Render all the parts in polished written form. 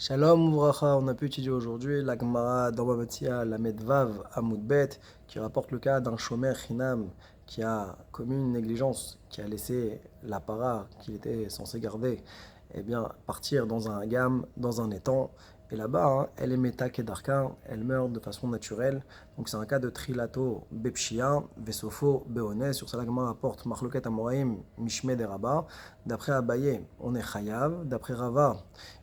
Shalom Uvracha, on a pu étudier aujourd'hui la Gemara dans Bava Metzia, la Medvav Amud Bet, qui rapporte le cas d'un shomer chinam qui a commis une négligence, qui a laissé la para qu'il était censé garder, eh bien, partir dans un hagam, dans un étang. Et là-bas, elle est meta kedarka, elle meurt de façon naturelle. Donc c'est un cas de trilato bepshia, vesofo beones. Sur ça, la Gemara rapporte Marloket Amoraim, Mishme de Rabba. D'après Abaye, on est chayav. D'après Rava,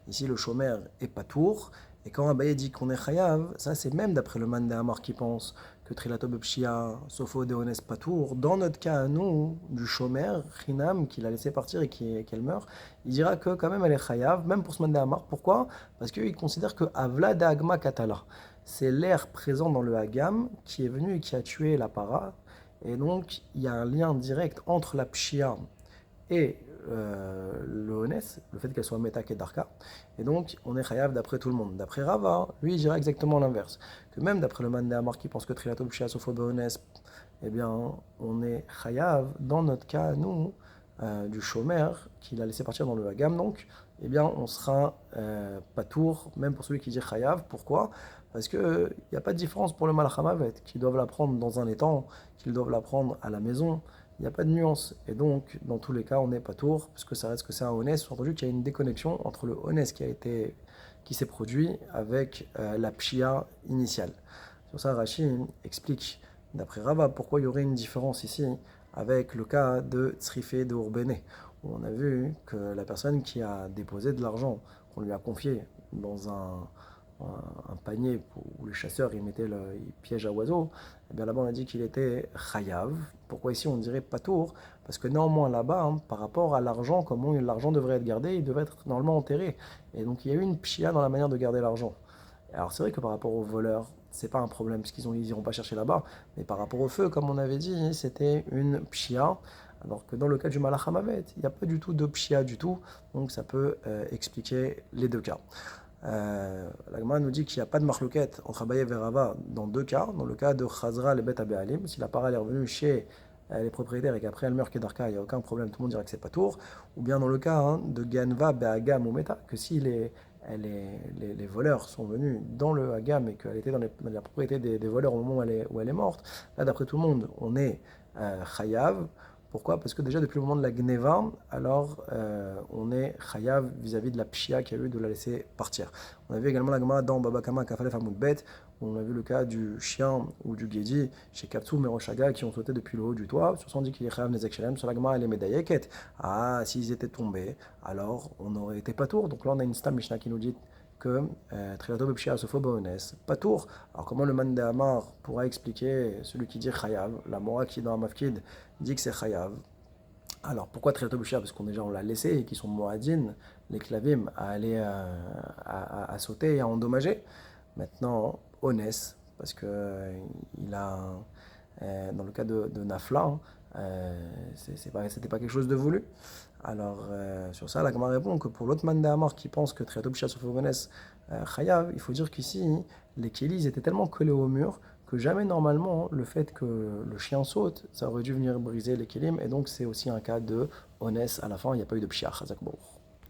ici, le chômeur est patour. Et quand Abaye dit qu'on est chayav, ça c'est même d'après le man de Hamar qui pense que Trilato Bepshia, Sofo Deones patour. Dans notre cas, à nous, du chômeur, Chinam, qu'il a laissé partir et qu'elle meurt, il dira que quand même elle est chayav, même pour ce man de Hamar. Pourquoi? Parce qu'il considère que Avla de Agma Katala, c'est l'air présent dans le Hagam qui est venu et qui a tué la para. Et donc, il y a un lien direct entre la Pshia et le Ones, le fait qu'elle soit Meta Kedarka. Et donc, on est chayav d'après tout le monde. D'après Rava, lui, il dirait exactement l'inverse. Que même d'après le man de Amar qui pense que Trilato B'Shia Sopho Beones, eh bien, on est chayav, dans notre cas, nous, du chômeur, qu'il a laissé partir dans le Hagam, donc, eh bien, on sera patour, même pour celui qui dit chayav. Pourquoi? Parce qu'il n'y a pas de différence pour le malachamavet, qu'ils doivent la prendre dans un étang, qu'ils doivent la prendre à la maison. Il n'y a pas de nuance. Et donc, dans tous les cas, on n'est pas tour, puisque ça reste que c'est un honest. Entendu qu'il y a une déconnexion entre le honest qui s'est produit avec la pshia initiale. Sur ça, Rashi explique, d'après Rava, pourquoi il y aurait une différence ici avec le cas de Tzrifé de Urbene, où on a vu que la personne qui a déposé de l'argent, qu'on lui a confié dans un panier où les chasseurs ils mettaient ils piègent à oiseaux, et bien là-bas on a dit qu'il était chayav. Pourquoi ici on dirait patour? Parce que néanmoins là-bas, par rapport à l'argent, comment l'argent devrait être gardé, il devrait être normalement enterré. Et donc il y a eu une pshia dans la manière de garder l'argent. Alors c'est vrai que par rapport aux voleurs, c'est pas un problème, parce qu'ils n'iront pas chercher là-bas. Mais par rapport au feu, comme on avait dit, c'était une pshia. Alors que dans le cas du malachamavet, il n'y a pas du tout de pshia du tout. Donc ça peut expliquer les deux cas. La Gemara nous dit qu'il n'y a pas de marloquette entre Abaye et Rava dans deux cas. Dans le cas de Chazra le Bet Abealim, si la parole est revenue chez les propriétaires et qu'après elle meurt Kedarka, il n'y a aucun problème, tout le monde dira que c'est pas tour. Ou bien dans le cas de Ganva Beagam ou Meta, que si les voleurs sont venus dans le Hagam et qu'elle était dans la propriété des voleurs au moment où elle est morte, là d'après tout le monde, on est Chayav. Pourquoi? Parce que déjà depuis le moment de la Gneva, alors on est chayav vis-à-vis de la pshia qui a eu de la laisser partir. On a vu également la Gemara dans Baba Kama Kafalef Hamoud Bet, où on a vu le cas du chien ou du guédi chez Kapsou Meroshaga qui ont sauté depuis le haut du toit. Sur ça on dit qu'il est chayav Nezek Shalem, sur la Gemara elle est médailleket. Ah, s'ils étaient tombés, alors on aurait été pas tour. Donc là on a une stam Mishnah qui nous dit que Trilato Bepshia Sofo Baones, pas tour. Alors comment le man de Hamar pourra expliquer celui qui dit chayav, la Mora qui dans Mafkid dit que c'est chayav. Alors pourquoi Trilato Bepshia? Parce qu'on déjà on l'a laissé et qu'ils sont moadines, les clavim, à aller à sauter et à endommager. Maintenant, Onès, parce que il a dans le cas de Nafla, c'était pas quelque chose de voulu. Alors, sur ça, la Gemara répond que pour l'autre man d'Amor qui pense que Triato B'Shia sur Fovones Chayav, il faut dire qu'ici, les kélis étaient tellement collés au mur que jamais normalement le fait que le chien saute, ça aurait dû venir briser les kélim, et donc c'est aussi un cas de Onès à la fin, il n'y a pas eu de Pshia, Chazak Baruch.